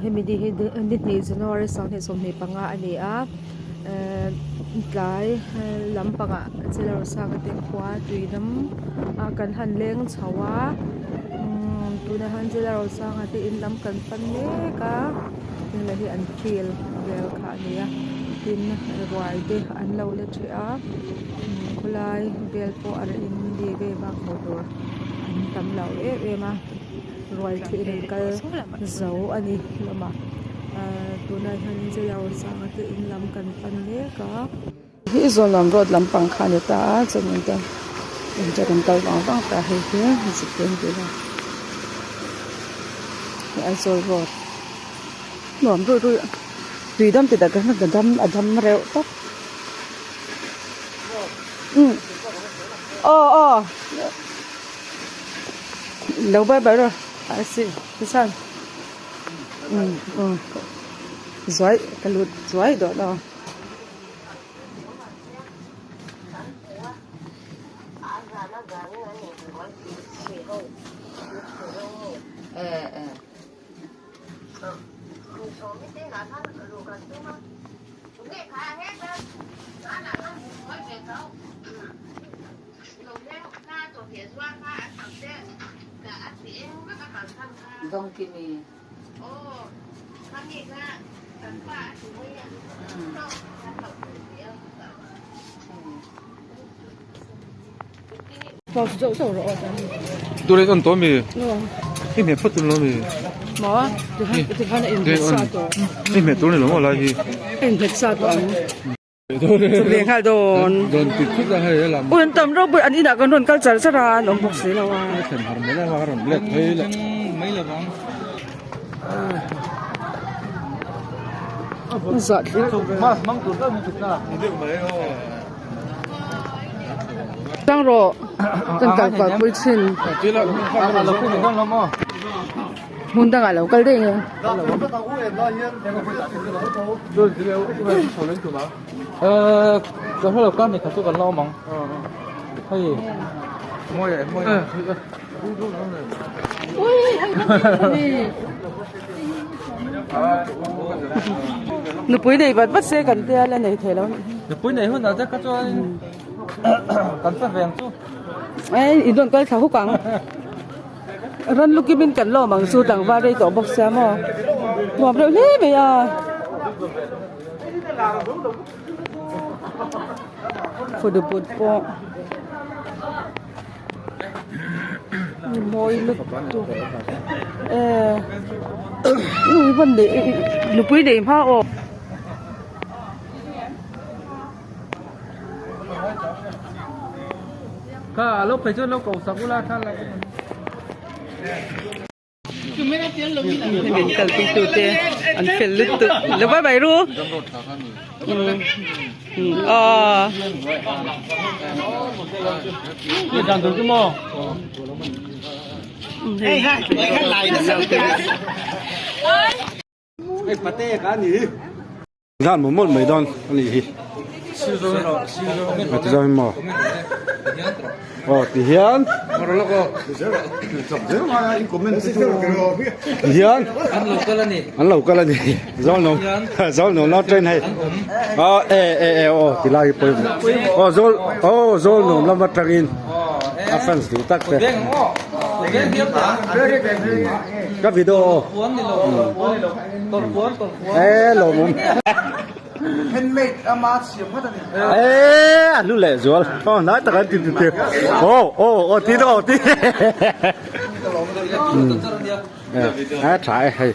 hemi ni January sang he som ni panga ani a tlai lampanga chelo sang te khwa tuidam kan han leng chawa tuna han chelo sang ate in lam kan pan ne ka la hi an feel bel kha ania tin roi de an lo le thia khulai bel po ar in di ve ba khotor an tam lo e ma roi thi den kal zo ani lama tuna han chelo sang ate in lam kan pan ne ka hi zolam road lampang khani ta chanin ta jagan kal bang ta he he zipen de la ai zol road nom ru tùy đâm thì ta cái nó đâm rêu tóc lâu bay rồi ai xí cái sao giỏi cái lụt giỏi đó đó Dong kini. vào dậu sầu rồi tôi lấy con tôm mì cái mẹ phất tôi nó mì mà thì hai này in sa to cái mẹ tôi này nó là gì in sa to liền hai đồnติดคุกได้ให้ละ อุ่นตำรวจบุอันนี้นะกันโดนกัลจัลสระหลงบอกสิเราว่า ไม่ถึงหรอกไม่ได้ว่าหรอกเล็ดเฮ้ยละไม่ละบ้าง giậtมามั่งตัวก็มีจุดน่ะเด็กไม่โอ้ ตั้งรอตั้งแต่ก่อนไม่ชิน ที่เราเราพูดถึงนั่นแล้วมั้ง มุนตั้งอะไรก็ได้ไง ด้วยที่เราที่เราชนเล่นถูกไหมก็ถ้าเรากั้นเนี่ยเขาสู้กันเล่ามั้งเฮ้ยมวยมวยหนูปุ้ยเดี๋ยวบัดเสียกันเตี้ยแล้วไหนเทแล้ว ปุ้ยไหนหุ่นอาจจะก็จะกันสักแรงสู้ ไอ้อีโดนก็เขากังรันลูกกิบินกันล่อมังสู้ต่างว่าได้ต่อบอกแซมอ่ะบอกเราเฮ้ยไม่อ่ะฟูดบุดปอมวยลึกตัววันเดียวหนูปุ้ยเดี๋ยวพ่อออกก็เราไปจนเราเก่าสักุระท่านอะไรเป็นกัลปิตุเตอันเฟลลุตุหรือว่าใบรู้นี่ดังตัวกี่โมงเฮ้ยฮะไม่ขั้นไหลนะไอ้ปาเต้กันนี่ งานหมดไม่ดอนนี่มาที่จะไม่มาที่เฮียนที่เฮียนอันเราก็แล้วนี่จ้าหนูเราเทรนให้ที่ไล่ไปจ้าหนูเรามาทรินอาฟันสุดตักเตะก็วิดีโอหลงมุมhandmade อามาเสียบพัดนี่รู้เลยจ้ะน่าตะกันติดที่โดที่ใช่ให้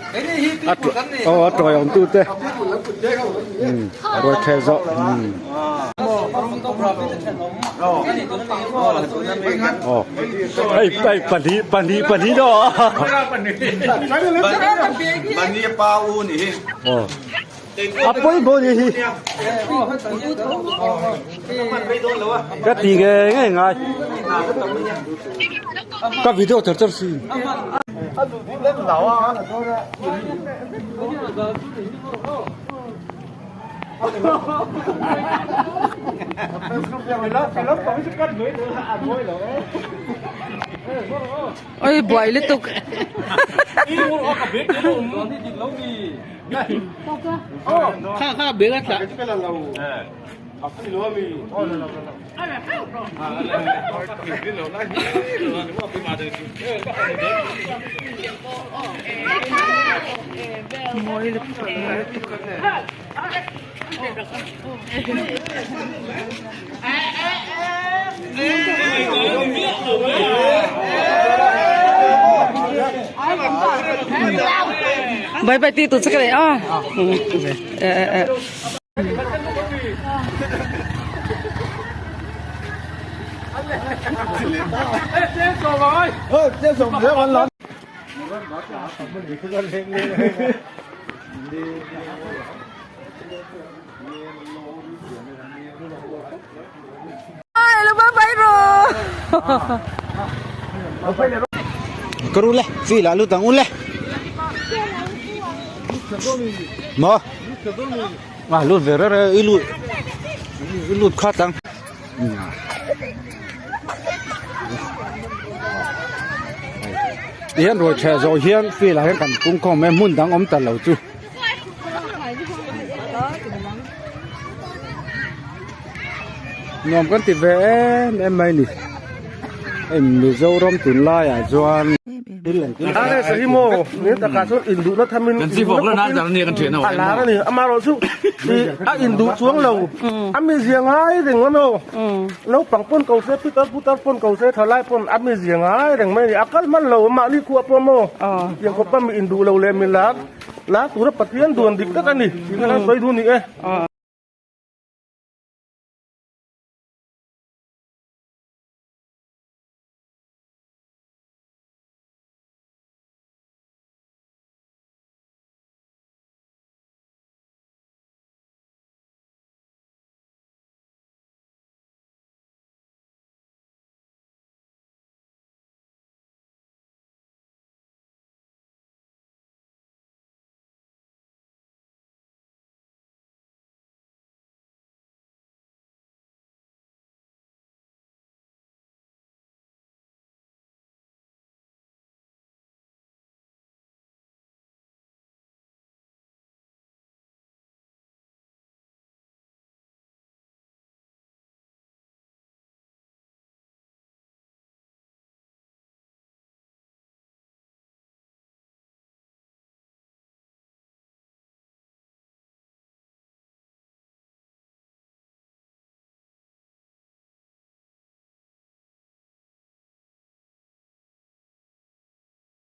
ตัวอย่างตู้เต้ตัวเทซไปปันนี้ดอปันนี้ปลาอูนี่apa ibu ni? Cái gì nghe ngay. Các video thật thật xí. ôi bưởi liên tục khá biết hết cả mỗi liên tục bye bye tụt cái này à ai là bye bye rồi Keru leh, fi lalu tangun leh. Mo. Wah, lu vera ilu khatang. Hiền rồi trẻ rồi hiền phi là hiền cần cũng có mấy muốn đang ôm tận lầu chứ. Nhóm con thì về em mày nè. Em mi dâu rom tụi lai à doan. Ada sehimo, ni tak kasut induk na thamin. Kan si vok la na jang ni kan thien no. Ala ni amaro su. Di a induk xuống lầu. Ami giang ai deng ngono. Nau pang pon kau se putar pon kau se thalai pon ami giang ai deng mai akal man lầu ma ni ku apa mo. Yang ko pam induk lầu le milat. La tu na patien duan dik ta ni. Ngana soi du ni